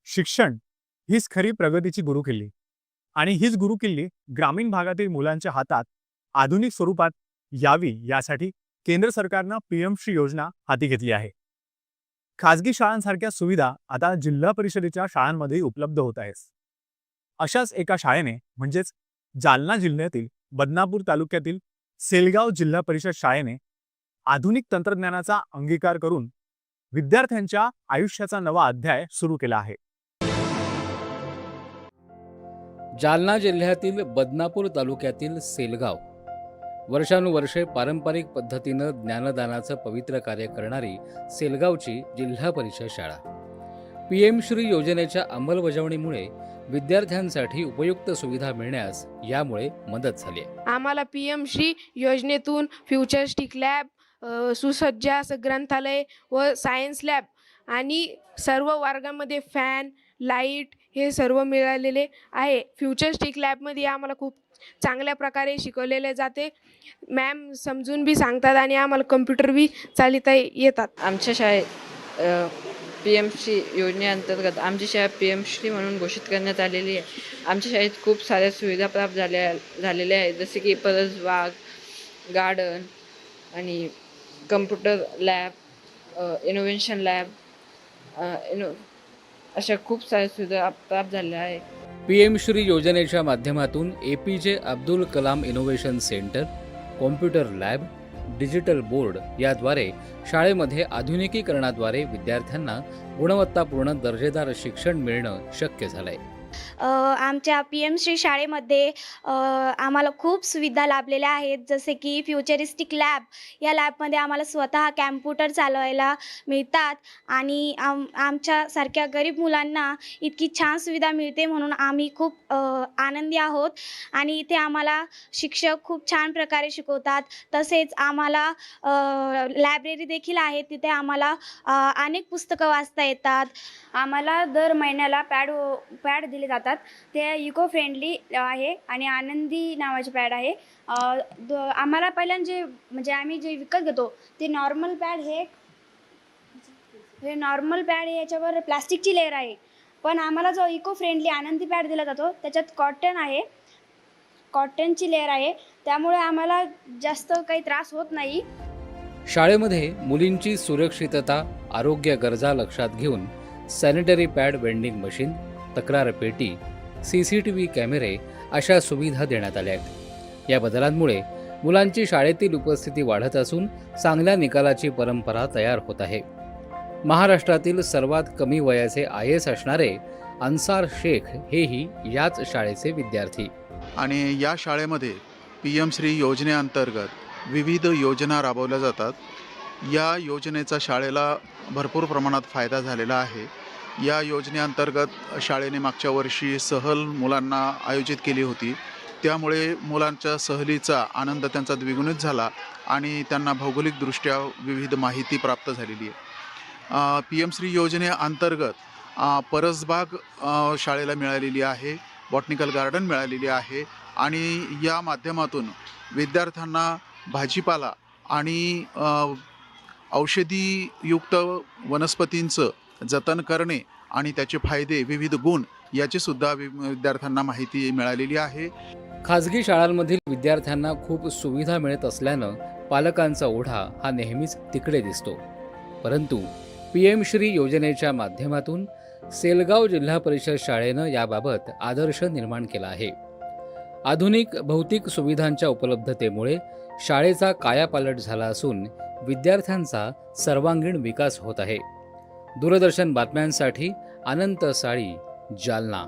शिक्षण हीच खरी प्रगतीची गुरुकिल्ली आणि हीच गुरुकिल्ली ग्रामीण भागातील मुलांच्या हातात आधुनिक स्वरूपात यावी यासाठी केंद्र सरकारनं पीएम श्री योजना हाती घेतली आहे. खाजगी शाळांसारख्या सुविधा आता जिल्हा परिषदेच्या शाळांमध्ये उपलब्ध होत आहेत. अशाच एका शाळेने म्हणजेच जालना जिल्ह्यातील बदनापूर तालुक्यातील सेलगाव जिल्हा परिषद शाळेने आधुनिक तंत्रज्ञानाचा अंगीकार करून विद्यार्थ्यांच्या आयुष्याचा नवा अध्याय सुरू केला आहे. जालना जिल्ह्यातील बदनापूर तालुक्यातील सेलगाव वर्षानुवर्षे पारंपरिक पद्धतीनं ज्ञानदानाचं पवित्र कार्य करणारी सेलगावची जिल्हा परिषद शाळा पीएम श्री योजनेच्या अंमलबजावणीमुळे विद्यार्थ्यांसाठी उपयुक्त सुविधा मिळण्यास यामुळे मदत झाली आहे. आम्हाला पीएम श्री योजनेतून फ्युचरिस्टिक लॅब, सुसज्ज असं ग्रंथालय व सायन्स लॅब आणि सर्व वर्गामध्ये फॅन, लाईट हे सर्व मिळालेले आहे. फ्युचरिस्टिक लॅबमध्ये आम्हाला खूप चांगल्या प्रकारे शिकवलेले जाते. मॅम समजून बी सांगतात आणि आम्हाला कम्प्युटर बी चालिता येतात. आमच्या शाळेत पीएम श्री योजनेअंतर्गत आमची शाळा पीएम श्री म्हणून घोषित करण्यात आलेली आहे. आमच्या शाळेत खूप साऱ्या सुविधा प्राप्त झालेल्या आहेत, जसे की परसबाग, गार्डन आणि कम्प्युटर लॅब, इनोव्हेशन लॅब, अशा खूप साऱ्या सुविधा प्राप्त झालेल्या आहेत. पीएम श्री योजनेच्या माध्यमातून APJ Abdul Kalam innovation centre, computer lab, digital board याद्वारे शाळेमध्ये आधुनिकीकरणाद्वारे विद्यार्थ्यांना गुणवत्तापूर्ण दर्जेदार शिक्षण मिळणं शक्य झालंय. आमच्या पीएम श्री शाळेमध्ये आम्हाला खूप सुविधा लाभलेल्या आहेत, जसे की फ्युचरिस्टिक लॅब. या लॅबमध्ये आम्हाला स्वतः कॅम्प्युटर चालवायला मिळतात आणि आमच्यासारख्या गरीब मुलांना इतकी छान सुविधा मिळते म्हणून आम्ही खूप आनंदी आहोत. आणि इथे आम्हाला शिक्षक खूप छान प्रकारे शिकवतात. तसेच आम्हाला लायब्ररी देखील आहे, तिथे आम्हाला अनेक पुस्तकं वाचता येतात. आम्हाला दर महिन्याला पॅड दिले जातात. ते इको फ्रेंडली आहे आणि आनंदी नावाचे पॅड आहे. आम्हाला पहिल्यांदा आम्ही जे विकत घेतो ते नॉर्मल पॅड हे नॉर्मल पॅड याच्यावर प्लास्टिकची लेअर आहे, पण आम्हाला जो इको फ्रेंडली आनंदी पॅड दिला जातो त्याच्यात कॉटनची लेअर आहे, त्यामुळे आम्हाला जास्त काही त्रास होत नाही. शाळेमध्ये मुलींची सुरक्षितता, आरोग्य गरजा लक्षात घेऊन सॅनिटरी पॅड वेंडिंग मशीन, तक्रार पेटी, सीसीटीव्ही कॅमेरे अशा सुविधा देण्यात आल्या आहेत. या बदलांमुळे मुलांची शाळेतील उपस्थिती वाढत असून चांगल्या निकालाची परंपरा तयार होत आहे. महाराष्ट्रातील सर्वात कमी वयाचे IAS असणारे अन्सार शेख हेही याच शाळेचे विद्यार्थी. आणि या शाळेमध्ये पीएम श्री योजनेअंतर्गत विविध योजना राबवल्या जातात. या योजनेचा शाळेला भरपूर प्रमाणात फायदा झालेला आहे. या योजनेअंतर्गत शाळेने मागच्या वर्षी सहल मुलांना आयोजित केली होती, त्यामुळे मुलांच्या सहलीचा आनंद त्यांचा द्विगुणित झाला आणि त्यांना भौगोलिकदृष्ट्या विविध माहिती प्राप्त झालेली आहे. पीएम श्री योजनेअंतर्गत परसबाग शाळेला मिळालेली आहे, बॉटनिकल गार्डन मिळालेली आहे आणि या माध्यमातून विद्यार्थ्यांना भाजीपाला आणि औषधीयुक्त वनस्पतींचं जतन करणे आणि त्याचे फायदे, विविध गुण याची सुद्धा विद्यार्थ्यांना माहिती मिळालेली आहे. खाजगी शाळांमधील विद्यार्थ्यांना खूप सुविधा मिळत असल्यानं पालकांचा ओढा हा नेहमीच तिकडे दिसतो. परंतु पीएम श्री योजनेच्या माध्यमातून सेलगाव जिल्हा परिषद शाळेनं याबाबत आदर्श निर्माण केला आहे. आधुनिक भौतिक सुविधांच्या उपलब्धतेमुळे शाळेचा कायापालट झाला असून विद्यार्थ्यांचा सर्वांगीण विकास होत आहे. दूरदर्शन बातम्यांसाठी अनंत साळी, जालना.